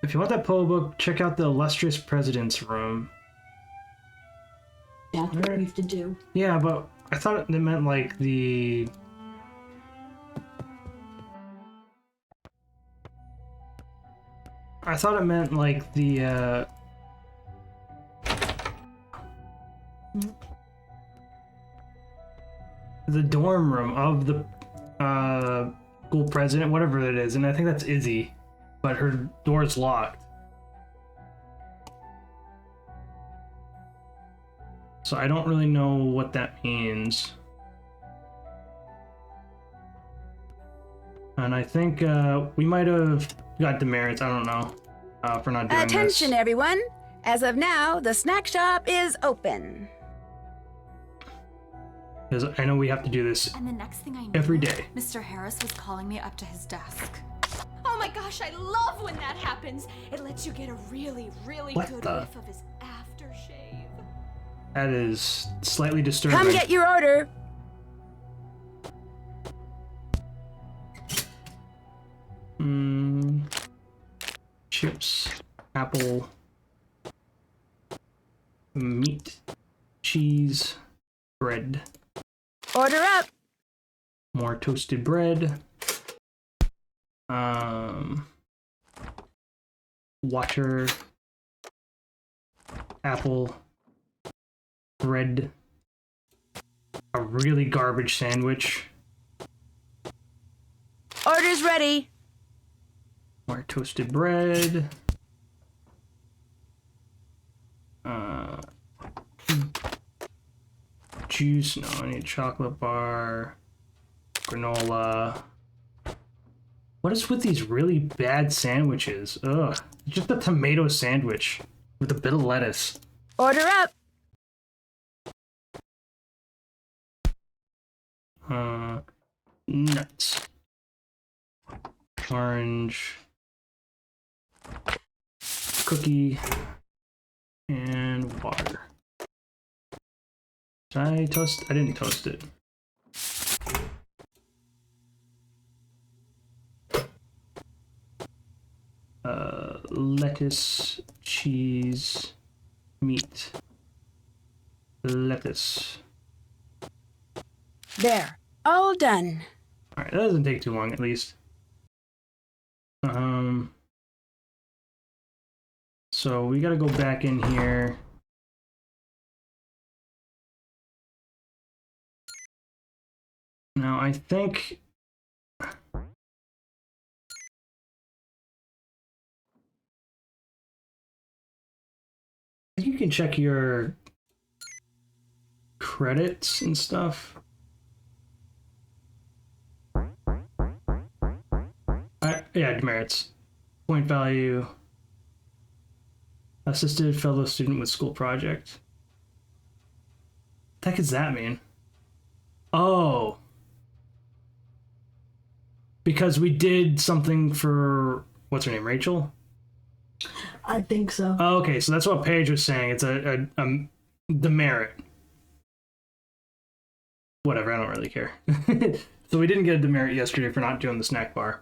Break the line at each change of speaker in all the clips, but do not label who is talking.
If you want that poll book, check out the illustrious president's room.
That's what we have to do.
Yeah, but I thought it meant like the... I thought it meant like the dorm room of the school president, whatever it is, and I think that's Izzy, but her door's locked. So I don't really know what that means. And I think we might have got demerits, I don't know, for not doing
Attention,
this.
everyone! As of now, the snack shop is open.
Because I know we have to do this
And the next thing I knew,
every day.
Mr. Harris was calling me up to his desk. Oh my gosh, I love when that happens. It lets you get a really, really
What
good
the?
whiff of his aftershave.
That is slightly disturbing.
Come get your order!
Chips, apple, meat, cheese, bread.
Order up!
More toasted bread. Water, apple, bread, a really garbage sandwich.
Order's ready!
More toasted bread. Juice, no, I need a chocolate bar. Granola. What is with these really bad sandwiches? Ugh. Just a tomato sandwich with a bit of lettuce.
Order up!
Nuts. Orange. Cookie. And water. Did I toast? I didn't toast it. Lettuce, cheese, meat, lettuce.
There. All done.
Alright, that doesn't take too long at least. So we gotta go back in here. Now I think you can check your credits and stuff. Yeah, demerits. Point value. Assisted fellow student with school project. What the heck does that mean? Oh. Because we did something for, what's her name, Rachel?
I think so.
Oh, okay, so that's what Paige was saying. It's a demerit. Whatever, I don't really care. So we didn't get a demerit yesterday for not doing the snack bar.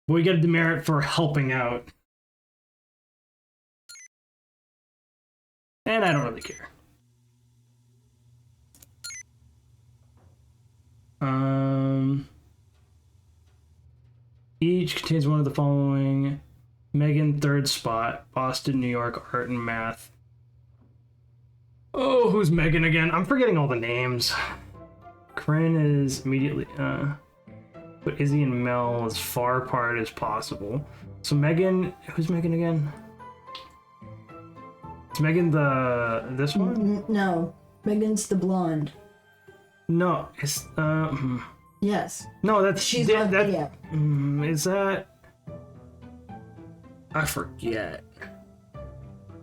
But we get a demerit for helping out. And I don't really care. Each contains one of the following. Megan, third spot. Boston, New York, art and math. Oh, who's Megan again? I'm forgetting all the names. Corinne is immediately, put Izzy and Mel as far apart as possible. So Megan, who's Megan again? Is Megan this one?
No, Megan's the blonde.
No, it's,
Yes.
no, that's,
She's
that,
not yet.
is that, I forget.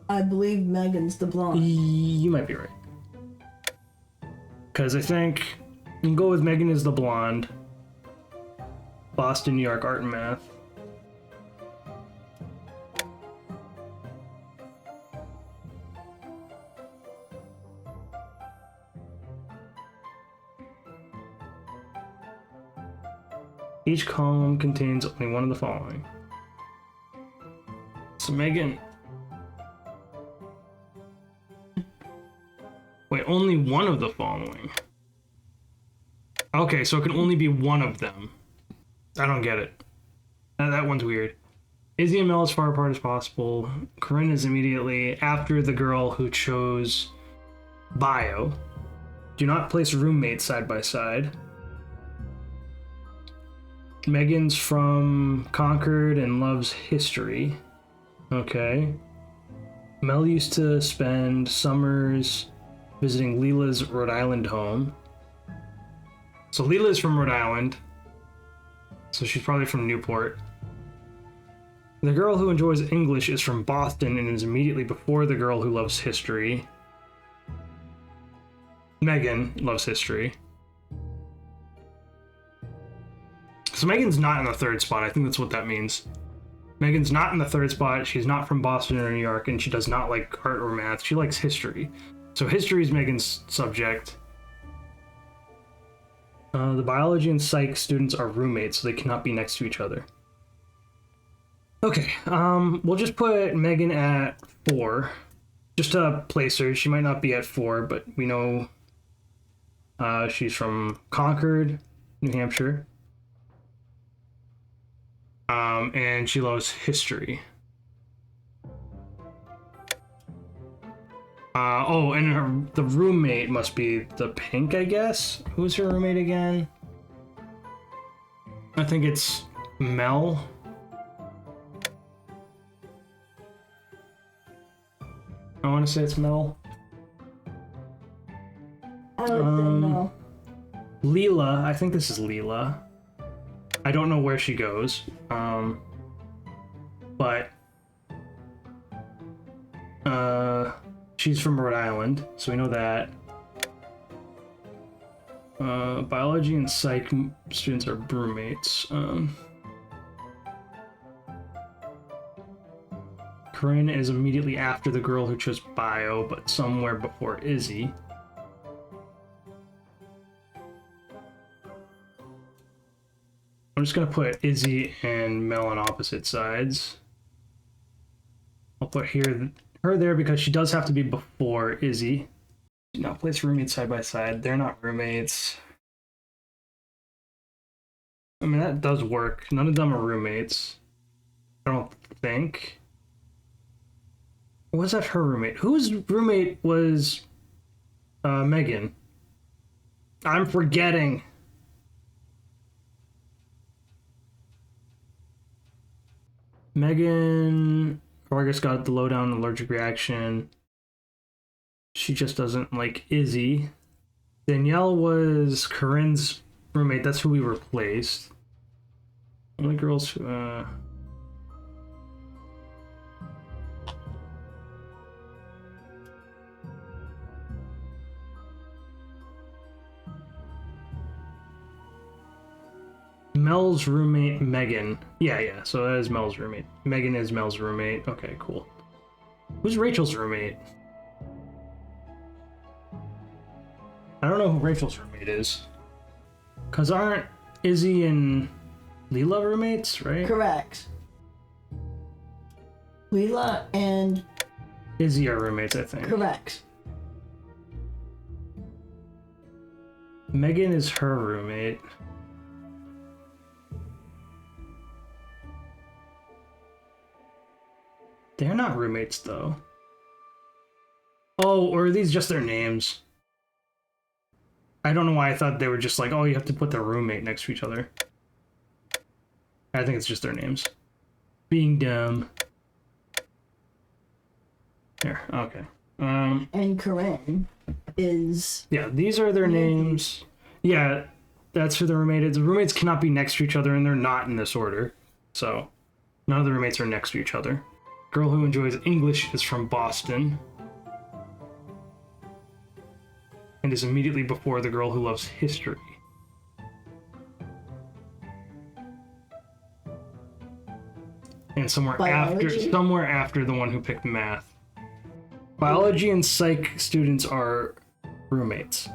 I believe Megan's the blonde.
You might be right. Because I think you can go with Megan as the blonde. Boston, New York, art and math. Each column contains only one of the following. So Megan. Wait, only one of the following. Okay, so it can only be one of them. I don't get it. That one's weird. Izzy and Mel as far apart as possible. Corinne is immediately after the girl who chose bio. Do not place roommates side by side. Megan's from Concord and loves history. Okay. Mel used to spend summers visiting Leela's Rhode Island home. So Leela's from Rhode Island. So she's probably from Newport. The girl who enjoys English is from Boston and is immediately before the girl who loves history. Megan loves history. So Megan's not in the third spot. I think that's what that means. Megan's not in the third spot. She's not from Boston or New York, and she does not like art or math. She likes history. So history is Megan's subject. The biology and psych students are roommates, so they cannot be next to each other. Okay, we'll just put Megan at 4. Just to place her. She might not be at 4, but we know she's from Concord, New Hampshire. And she loves history. And the roommate must be the pink, I guess. Who's her roommate again? I think it's Mel. I want to say it's Mel.
I would say no.
Leela, I think this is Leela. I don't know where she goes, but she's from Rhode Island, so we know that. Biology and psych students are roommates. Corinne is immediately after the girl who chose bio, but somewhere before Izzy. I'm just gonna put Izzy and Mel on opposite sides. I'll put her there because she does have to be before Izzy. Do not place roommates side by side. They're not roommates. I mean, that does work. None of them are roommates. I don't think. Was that her roommate? Whose roommate was Megan? I'm forgetting. Megan, Vargas got the lowdown allergic reaction. She just doesn't like Izzy. Danielle was Corinne's roommate. That's who we replaced. Only girls who, Mel's roommate, Megan. Yeah, so that is Mel's roommate. Megan is Mel's roommate. Okay, cool. Who's Rachel's roommate? I don't know who Rachel's roommate is. Because aren't Izzy and Leela roommates, right?
Correct. Leela and
Izzy are roommates, I think.
correct.
Megan is her roommate. They're not roommates, though. Oh, or are these just their names? I don't know why I thought they were just like, oh, you have to put their roommate next to each other. I think it's just their names. Being dumb. There, okay.
And Corinne is
Yeah, these are their names. Yeah, that's who the roommate is. The roommates cannot be next to each other, and they're not in this order. So, none of the roommates are next to each other. Girl who enjoys English is from Boston. And is immediately before the girl who loves history. And somewhere after the one who picked math. Biology and psych students are roommates.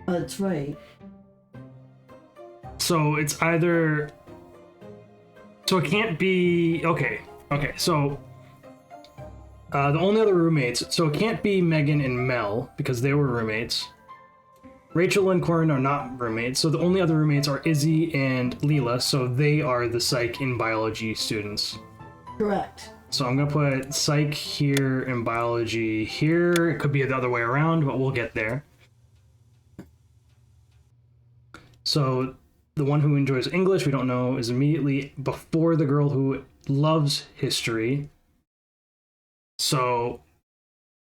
that's right.
So it's either... So it can't be... Okay, so The only other roommates, so it can't be Megan and Mel because they were roommates. Rachel and Corin are not roommates, so the only other roommates are Izzy and Leela, so they are the psych and biology students.
Correct.
So I'm gonna put psych here and biology here. It could be the other way around, but we'll get there. So the one who enjoys English, we don't know, is immediately before the girl who loves history. So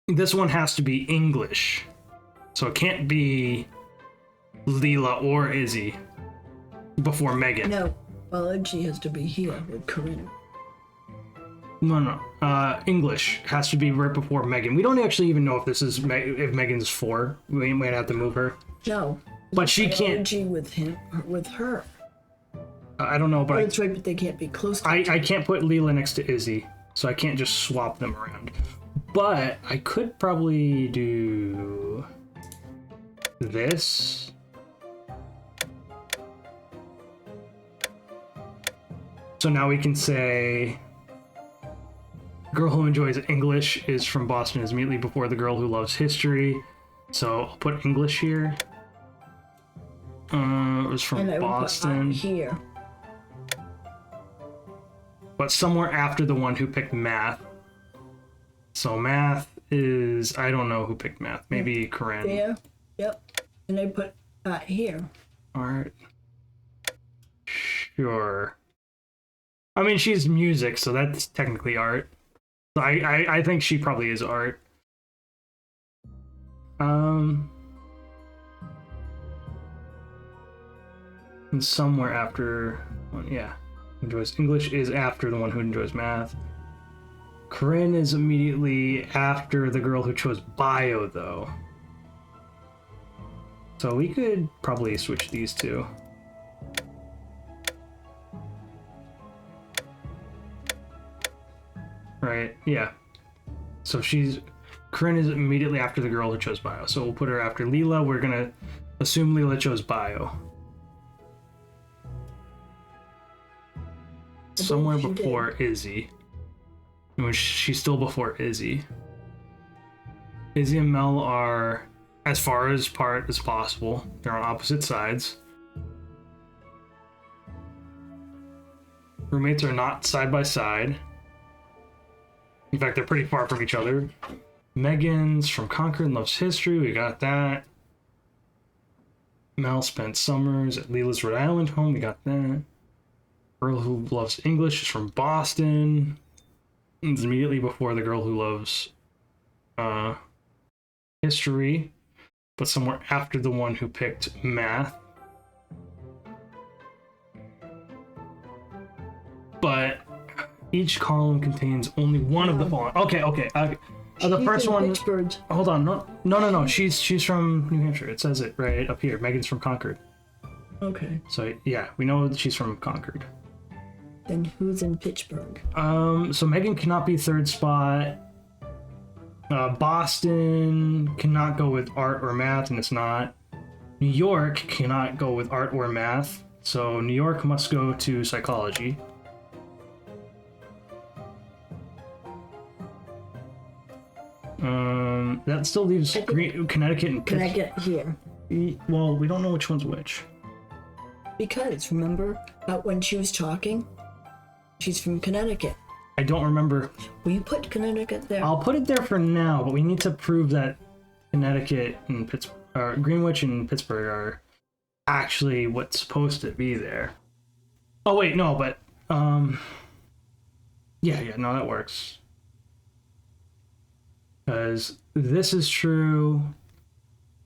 this one has to be English. So it can't be Leela or Izzy before Megan.
No, biology has to be here with Corinne.
No. English has to be right before Megan. We don't actually even know if this is if Megan's 4. We might have to move her.
No.
But she can't.
Biology with him, with her.
I don't know, but
Oh, that's right, but they can't be close to
I can't put Leela next to Izzy, so I can't just swap them around. But I could probably do this. So now we can say girl who enjoys English is from Boston is immediately before the girl who loves history. So I'll put English here. It was from
and I would put
Boston.
here.
But somewhere after the one who picked math. So math is, I don't know who picked math. Maybe Corinne.
There. Yep. And I put here.
Art. Sure. I mean, she's music, so that's technically art. So I think she probably is art. And somewhere after, yeah, enjoys English is after the one who enjoys math. Corinne is immediately after the girl who chose bio, though. So we could probably switch these two. Right, yeah. So Corinne is immediately after the girl who chose bio. So we'll put her after Leela. We're gonna assume Leela chose bio. Somewhere before Izzy. She's still before Izzy. Izzy and Mel are as far apart as possible. They're on opposite sides. Roommates are not side by side. In fact, they're pretty far from each other. Megan's from Concord and loves history. We got that. Mel spent summers at Leela's Rhode Island home. We got that. Girl who loves English is from Boston. It's immediately before the girl who loves history, but somewhere after the one who picked math. But each column contains only one of the following. Okay. The first one.
Pittsburgh.
Hold on. No. She's from New Hampshire. It says it right up here. Megan's from Concord.
Okay.
So yeah, we know that she's from Concord.
Then who's in Pittsburgh?
So Megan cannot be third spot. Boston cannot go with art or math, and it's not. New York cannot go with art or math, so New York must go to psychology. That still leaves Connecticut and
Can I get here?
Well, we don't know which one's which.
Because remember when she was talking, she's from Connecticut.
I don't remember.
Will you put Connecticut there?
I'll put it there for now, but we need to prove that Connecticut and Pittsburgh, Greenwich and Pittsburgh are actually what's supposed to be there. Oh wait, no, but yeah, no, that works. Because this is true.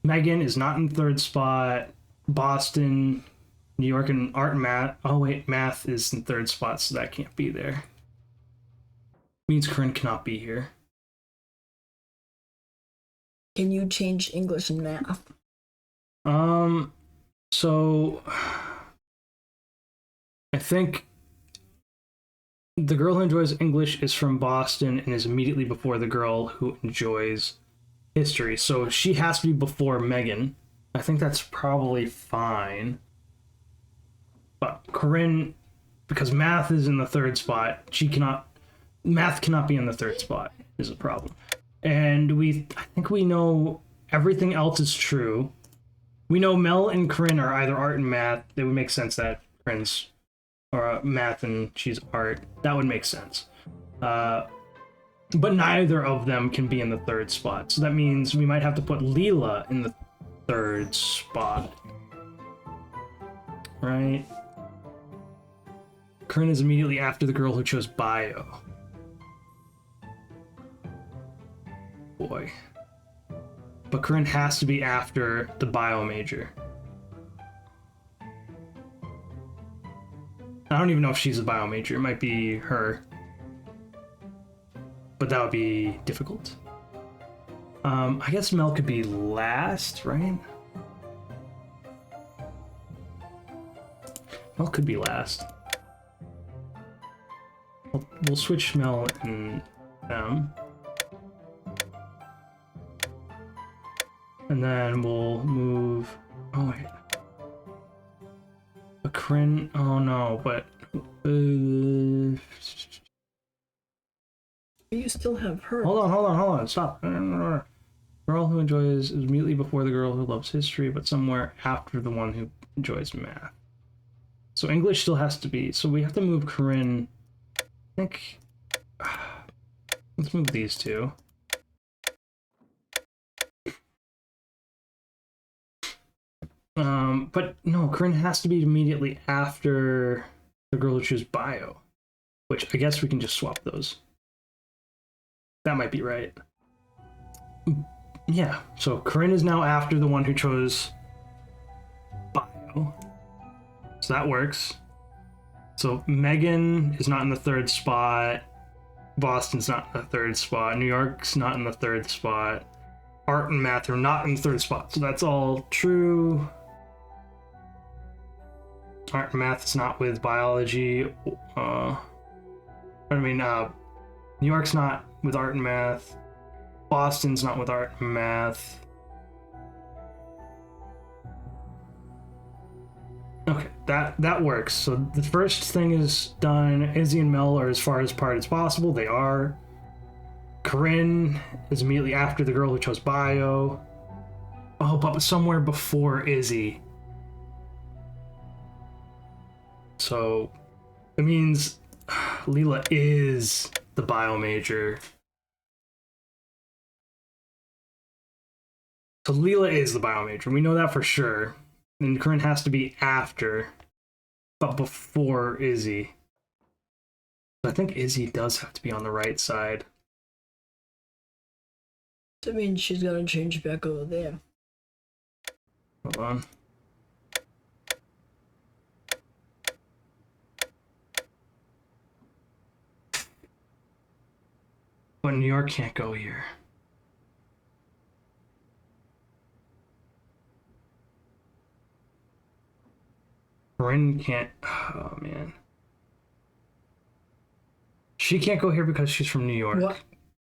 Megan is not in third spot. Boston, New York, and art and math. Oh wait, math is in third spot, so that can't be there. Means Corinne cannot be here.
Can you change English and math?
So I think the girl who enjoys English is from Boston and is immediately before the girl who enjoys history. So she has to be before Megan. I think that's probably fine. But Corinne, because math is in the third spot, she cannot math cannot be in the third spot is a problem. And I think we know everything else is true. We know Mel and Corinne are either art and math. It would make sense that Corinne's or math and she's art. That would make sense. But neither of them can be in the third spot. So that means we might have to put Leela in the third spot. Right? Corinne is immediately after the girl who chose bio. Boy. But Corinne has to be after the bio major. I don't even know if she's a bio major. It might be her. But that would be difficult. I guess Mel could be last, right? Mel could be last. We'll switch Mel and them. And then we'll move... Oh, wait. A Corinne... Oh, no, but...
You still have her.
Hold on. Stop. Girl who enjoys is immediately before the girl who loves history, but somewhere after the one who enjoys math. So English still has to be... So we have to move Corinne... I think... Let's move these two. But no, Corinne has to be immediately after the girl who chooses bio, which I guess we can just swap those. That might be right. Yeah, so Corinne is now after the one who chose bio. So that works. So Megan is not in the third spot. Boston's not in the third spot. New York's not in the third spot. Art and math are not in the third spot. So that's all true. Art and math is not with biology. New York's not with art and math. Boston's not with art and math. Okay, that works. So the first thing is done. Izzy and Mel are as far apart as possible. They are. Corinne is immediately after the girl who chose bio. Oh, but somewhere before Izzy. So it means Leela is the bio major. So Leela is the bio major. We know that for sure. And Corinne has to be after, but before Izzy. I think Izzy does have to be on the right side.
That means she's gonna change back over there.
Hold on. But New York can't go here. Corinne can't. Oh, man. She can't go here because she's from New York.
What?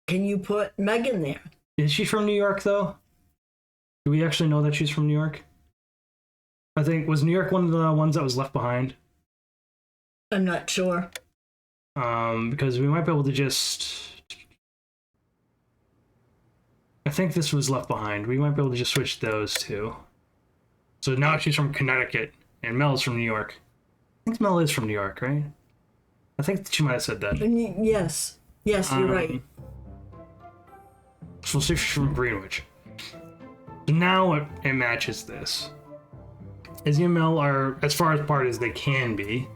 Can you put Megan there?
Is she from New York, though? Do we actually know that she's from New York? I think, was New York one of the ones that was left behind?
I'm not sure.
Because we might be able to just... I think this was left behind. We might be able to just switch those two. So now she's from Connecticut, and Mel's from New York. I think Mel is from New York, right? I think she might have said that.
Yes. Yes, you're right.
So we'll see if she's from Greenwich. So now it matches this. Izzy and Mel are as far apart as they can be.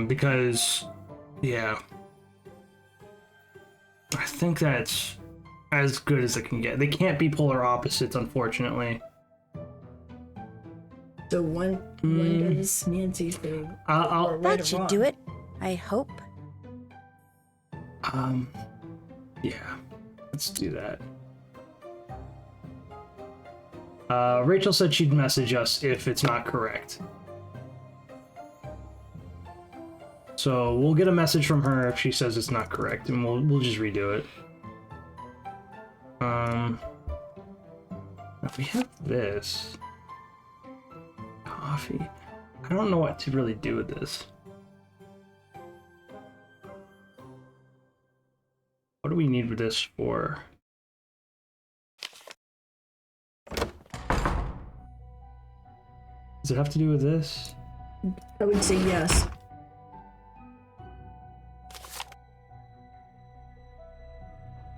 Because, yeah. I think that's as good as it can get. They can't be polar opposites, unfortunately.
So when does Nancy say?
That should do it. I hope.
Yeah. Let's do that. Rachel said she'd message us if it's not correct. So we'll get a message from her if she says it's not correct, and we'll just redo it. We have this. Coffee. I don't know what to really do with this. What do we need this for? Does it have to do with this?
I would say yes.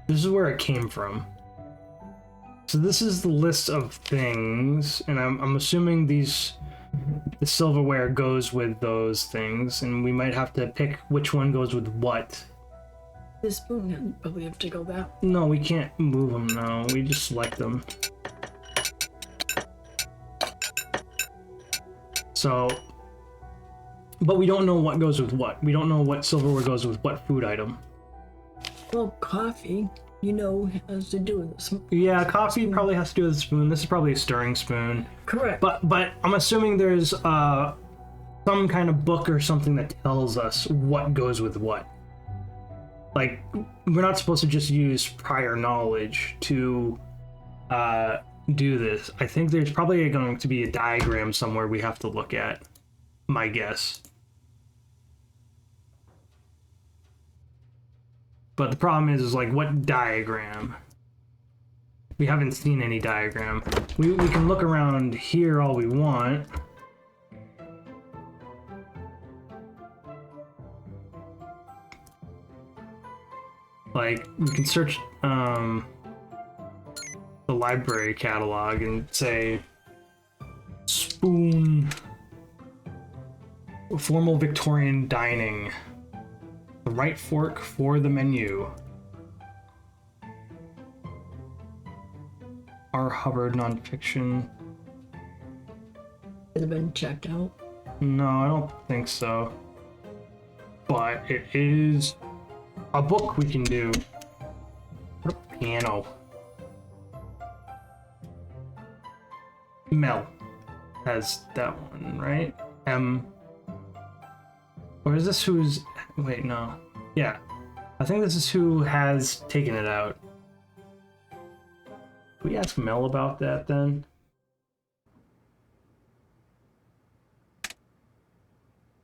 This is where it came from. So this is the list of things, and I'm assuming the silverware goes with those things, and we might have to pick which one goes with what.
The spoon would probably have to go back.
No, we can't move them now. We just select them. So, but we don't know what goes with what. We don't know what silverware goes with what food item.
Well, coffee, you know, has to do with this.
Yeah, coffee probably has to do with the spoon. This is probably a stirring spoon.
Correct.
But I'm assuming there's some kind of book or something that tells us what goes with what. Like, we're not supposed to just use prior knowledge to do this. I think there's probably going to be a diagram somewhere we have to look at. My guess. But the problem is like, what diagram? We haven't seen any diagram. We can look around here all we want. Like, we can search the library catalog and say spoon, formal Victorian dining, the right fork for the menu. R. Hubbard nonfiction.
Has it been checked out?
No, I don't think so. But it is a book we can do. What a piano. Mel has that one, right? Or is this who's... Wait, no. Yeah. I think this is who has taken it out. Can we ask Mel about that then?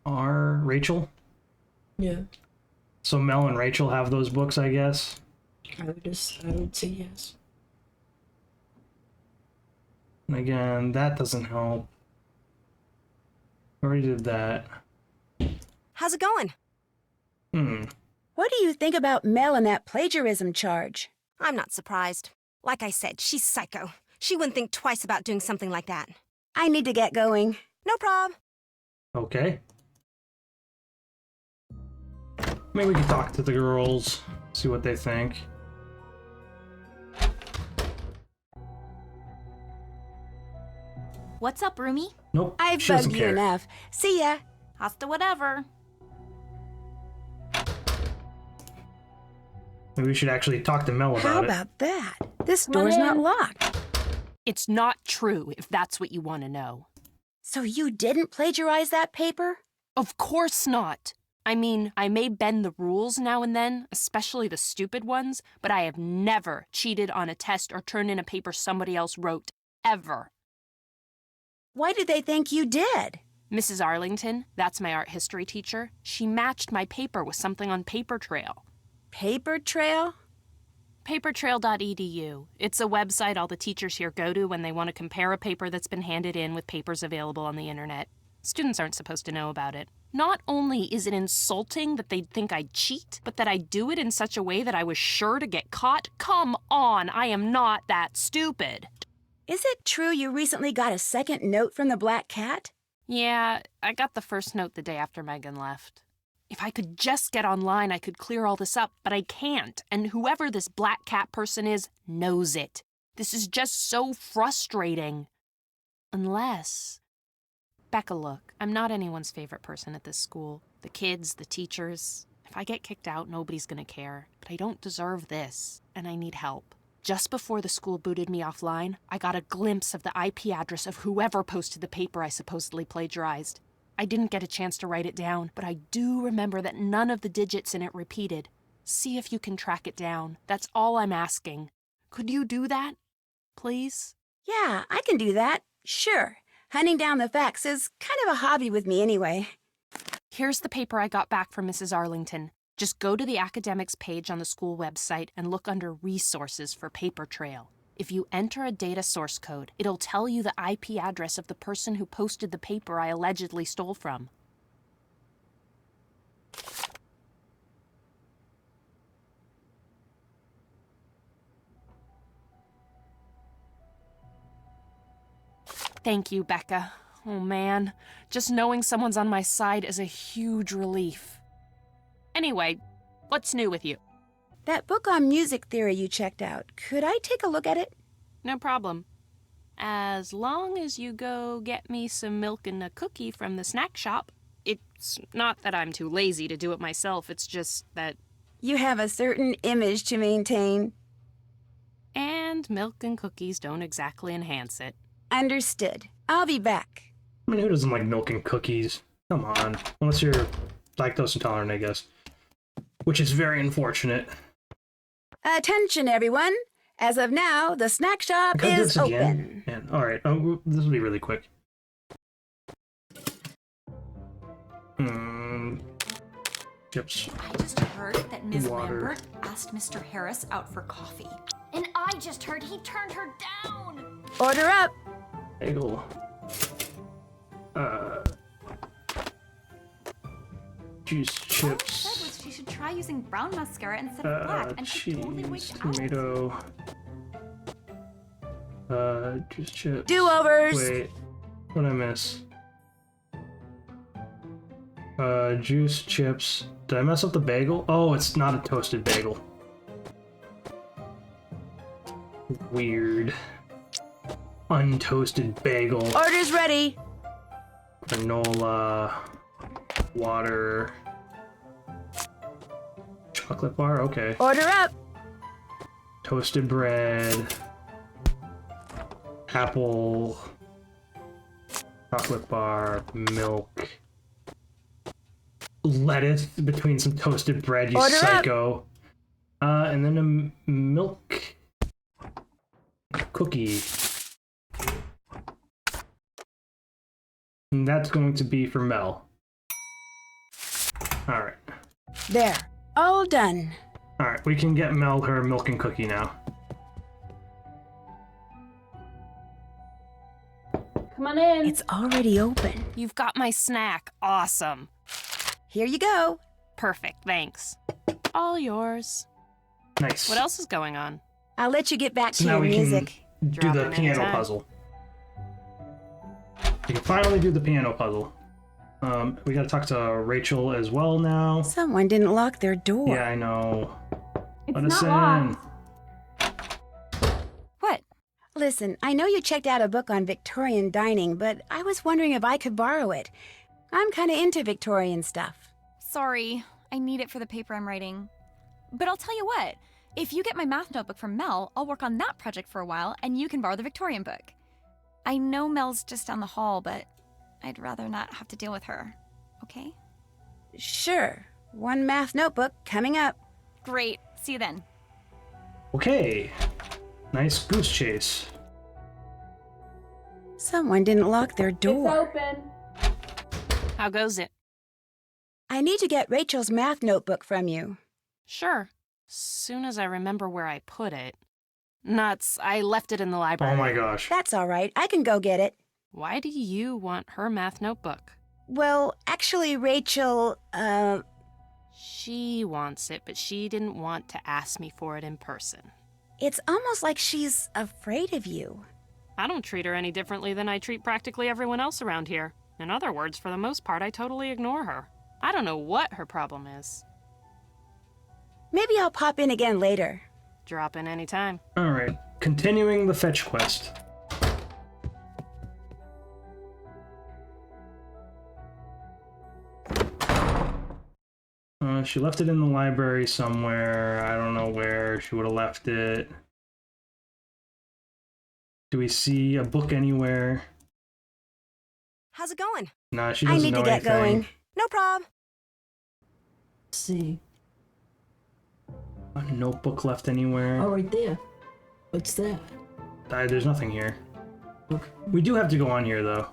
Rachel?
Yeah.
So Mel and Rachel have those books, I guess?
I would say yes.
And again, that doesn't help. Already did that.
How's it going? What do you think about Mel and that plagiarism charge?
I'm not surprised. Like I said, she's psycho. She wouldn't think twice about doing something like that.
I need to get going.
No prob.
Okay. Maybe we can talk to the girls, see what they think.
What's up, Rumi?
Nope,
I've
she doesn't
bugged you
care.
enough. See ya.
Hasta whatever.
Maybe we should actually talk to Mel
How
about it.
about that? This door's not locked.
It's not true, if that's what you want to know.
So you didn't plagiarize that paper?
Of course not. I mean, I may bend the rules now and then, especially the stupid ones, but I have never cheated on a test or turned in a paper somebody else wrote, ever.
Why did they think you did?
Mrs. Arlington, that's my art history teacher, she matched my paper with something on Paper Trail.
Paper trail?
Papertrail.edu. It's a website all the teachers here go to when they want to compare a paper that's been handed in with papers available on the internet. Students aren't supposed to know about it. Not only is it insulting that they'd think I'd cheat, but that I'd do it in such a way that I was sure to get caught. Come on, I am not that stupid.
Is it true you recently got a second note from the Black Cat?
Yeah, I got the first note the day after Megan left. If I could just get online, I could clear all this up, but I can't, and whoever this Black Cat person is knows it. This is just so frustrating. Unless... Becca, look, I'm not anyone's favorite person at this school. The kids, the teachers. If I get kicked out, nobody's gonna care. But I don't deserve this, and I need help. Just before the school booted me offline, I got a glimpse of the IP address of whoever posted the paper I supposedly plagiarized. I didn't get a chance to write it down, but I do remember that none of the digits in it repeated. See if you can track it down. That's all I'm asking. Could you do that? Please?
Yeah, I can do that. Sure. Hunting down the facts is kind of a hobby with me anyway.
Here's the paper I got back from Mrs. Arlington. Just go to the academics page on the school website and look under Resources for Paper Trail. If you enter a data source code, it'll tell you the IP address of the person who posted the paper I allegedly stole from. Thank you, Becca. Oh man, just knowing someone's on my side is a huge relief. Anyway, what's new with you?
That book on music theory you checked out, could I take a look at it?
No problem. As long as you go get me some milk and a cookie from the snack shop. It's not that I'm too lazy to do it myself, it's just that...
You have a certain image to maintain.
And milk and cookies don't exactly enhance it.
Understood. I'll be back.
I mean, who doesn't like milk and cookies? Come on. Unless you're lactose intolerant, I guess. Which is very unfortunate.
Attention, everyone. As of now, the snack shop is open.
Man, alright, this will be really quick. Chips.
I just heard that Ms.
Water.
Lambert asked Mr. Harris out for coffee. And I just heard he turned her down!
Order up.
Bagel. Juice,
All I
chips.
said was she should try using brown mascara instead of black, and she'd totally wig
Cheese,
out.
tomato. Juice, chips.
Do-overs.
Wait, what did I miss? Juice, chips. Did I mess up the bagel? Oh, it's not a toasted bagel. Weird. Untoasted bagel.
Order's ready.
Granola. Water. Chocolate bar? Okay.
Order up.
Toasted bread. Apple. Chocolate bar. Milk. Lettuce between some toasted bread, you
Order
psycho. And then a milk cookie. And that's going to be for Mel. Alright.
There. All done.
Alright, we can get Mel her milk and cookie now.
Come on in.
It's already open.
You've got my snack. Awesome.
Here you go.
Perfect, thanks. All yours.
Nice.
What else is going on?
I'll let you get back
So
to
now
your
we
music.
can do
Drop
the
in
piano
anytime.
puzzle. We can finally do the piano puzzle. We gotta talk to Rachel as well now.
Someone didn't lock their door.
Yeah, I know.
It's
Let us
not
in.
locked. What?
Listen, I know you checked out a book on Victorian dining, but I was wondering if I could borrow it. I'm kind of into Victorian stuff.
Sorry, I need it for the paper I'm writing. But I'll tell you what, if you get my math notebook from Mel, I'll work on that project for a while, and you can borrow the Victorian book. I know Mel's just down the hall, but I'd rather not have to deal with her. Okay?
Sure. One math notebook coming up.
Great. See you then.
Okay. Nice goose chase.
Someone didn't lock their door.
How goes it?
I need to get Rachel's math notebook from you.
Sure. Soon as I remember where I put it. Nuts, I left it in the library.
Oh my gosh.
That's all right. I can go get it.
Why do you want her math notebook?
Well, actually, Rachel,
She wants it, but she didn't want to ask me for it in person.
it's almost like she's afraid of you.
I don't treat her any differently than I treat practically everyone else around here. In other words, for the most part, I totally ignore her. I don't know what her problem is.
Maybe I'll pop in again later.
Drop in anytime.
Alright. Continuing the fetch quest. She left it in the library somewhere. I don't know where she would have left it. Do we see a book anywhere?
How's it going?
Nah, she
I
doesn't
need
know
to get
anything.
going.
No prob.
See.
A notebook left anywhere.
Oh, right there. What's that?
There's nothing here.
Okay.
We do have to go on here, though.